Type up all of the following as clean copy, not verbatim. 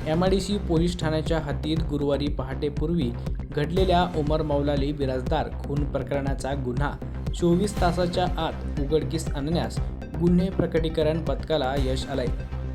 MIDC police ठाण्याच्या हद्दीत गुरुवारी पहाटेपूर्वी घडलेल्या उमर मौलाली बिराजदार खून प्रकरणाचा गुन्हा 24 तासाच्या आत उघडकीस आणण्यास गुन्हे प्रकटीकरण पथकाला यश आलंय।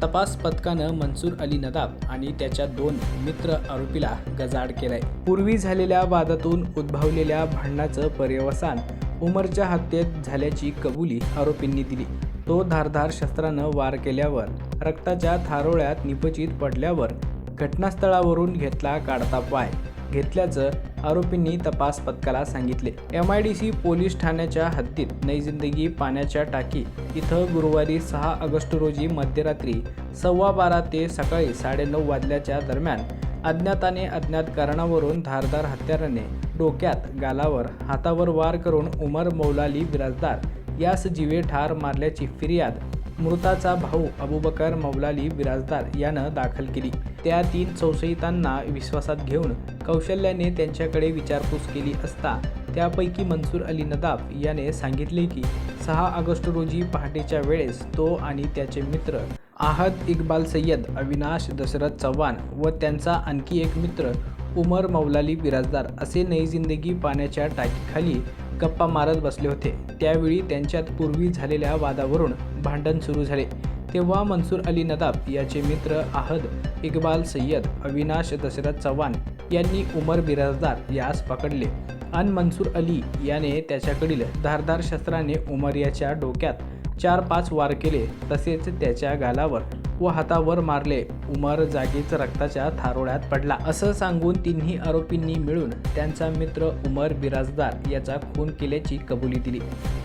तपास पथकानं मनसूर अली नदाब आणि त्याच्या 2 मित्र आरोपीला गजाआड केलंय। पूर्वी झालेल्या वादातून उद्भवलेल्या भांडणाचं पर्यवसान उमरच्या हत्येत झाल्याची कबुली आरोपींनी दिली। तो धारदार शस्त्रानं वार केल्यावर रक्ताच्या थारोळ्यात निपचित पडल्यावर घटनास्थळावरून घेतला काढता पाय घेतल्याचं आरोपींनी तपास पथकाला सांगितले। MIDC पोलीस ठाण्याच्या हद्दीत नई जिंदगी पाण्याच्या टाकी इथं गुरुवारी 6 ऑगस्ट रोजी मध्यरात्री 12:15 ते सकाळी 9:30 वाजल्याच्या दरम्यान अज्ञात कारणावरून धारदार हत्याराने डोक्यात, गालावर, हातावर वार करून उमर मौलाली बिराजदार यास जीवे ठार मारल्याची फिर्याद मृताचा भाऊ अबुबकर मौलाली बिराजदार यानं दाखल केली। त्या 3 संशयितांना विश्वासात घेऊन कौशल्याने त्यांच्याकडे विचारपूस केली असता त्यापैकी मनसूर अली नदाब याने सांगितले की 6 ऑगस्ट रोजी पहाटेच्या वेळेस तो आणि त्याचे मित्र आहद इक्बाल सय्यद, अविनाश दशरथ चव्हाण व त्यांचा आणखी एक मित्र उमर मौलाली बिराजदार असे नई जिंदगी पाण्याच्या टाकीखाली गप्पा मारत बसले होते। त्यावेळी त्यांच्यात पूर्वी झालेल्या वादावरून भांडण सुरू झाले। तेव्हा मनसूर अली नदाब याचे मित्र आहद इक्बाल सय्यद, अविनाश दशरथ चव्हाण यांनी उमर बिराजदार यास पकडले आणि मनसूर अली याने त्याच्याकडील धारदार शस्त्राने उमर याच्या डोक्यात 4-5 वार केले, तसेच त्याच्या गालावर व हातावर मारले। उमर जागीच रक्ताच्या थारोळ्यात पडला असं सांगून तिन्ही आरोपींनी मिळून त्यांचा मित्र उमर बिराजदार याचा खून केल्याची कबुली दिली।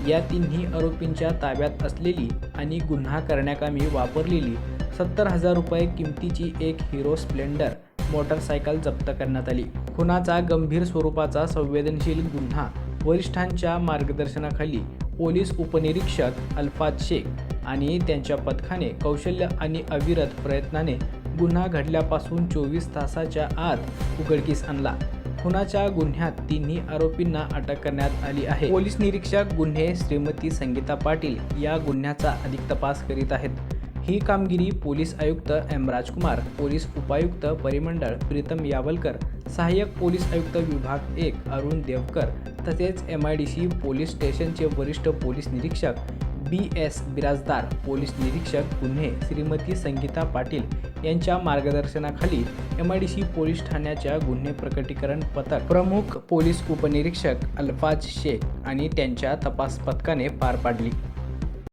या तिन्ही आरोपींच्या ताब्यात असलेली आणि गुन्हा करण्याकामी वापरलेली 70,000 रुपये किमतीची एक हिरो स्प्लेंडर मोटरसायकल जप्त करण्यात आली। खुनाचा गंभीर स्वरूपाचा संवेदनशील गुन्हा वरिष्ठांच्या मार्गदर्शनाखाली पोलीस उपनिरीक्षक अल्फाज शेख आणि त्यांच्या पथकाने कौशल्य आणि अविरत प्रयत्नाने गुन्हा घडल्यापासून 24 तासाच्या आत उघडकीस आणला। खुनाच्या गुन्ह्यात तिन्ही आरोपींना अटक करण्यात आली आहे। पोलीस निरीक्षक गुन्हे श्रीमती संगीता पाटील या गुन्ह्याचा अधिक तपास करीत आहेत। ही कामगिरी पोलीस आयुक्त M राजकुमार, पोलीस उपायुक्त परिमंडळ प्रीतम यावलकर, सहाय्यक पोलीस आयुक्त विभाग 1 अरुण देवकर तसेच MIDC पोलीस स्टेशनचे वरिष्ठ पोलीस निरीक्षक BS बिराजदार, पोलीस निरीक्षक गुन्हे श्रीमती संगीता पाटील यांच्या मार्गदर्शनाखाली MIDC पोलीस ठाण्याच्या गुन्हे प्रकटीकरण पथक प्रमुख पोलीस उपनिरीक्षक अल्फाज शेख आणि त्यांच्या तपास पथकाने पार पाडली।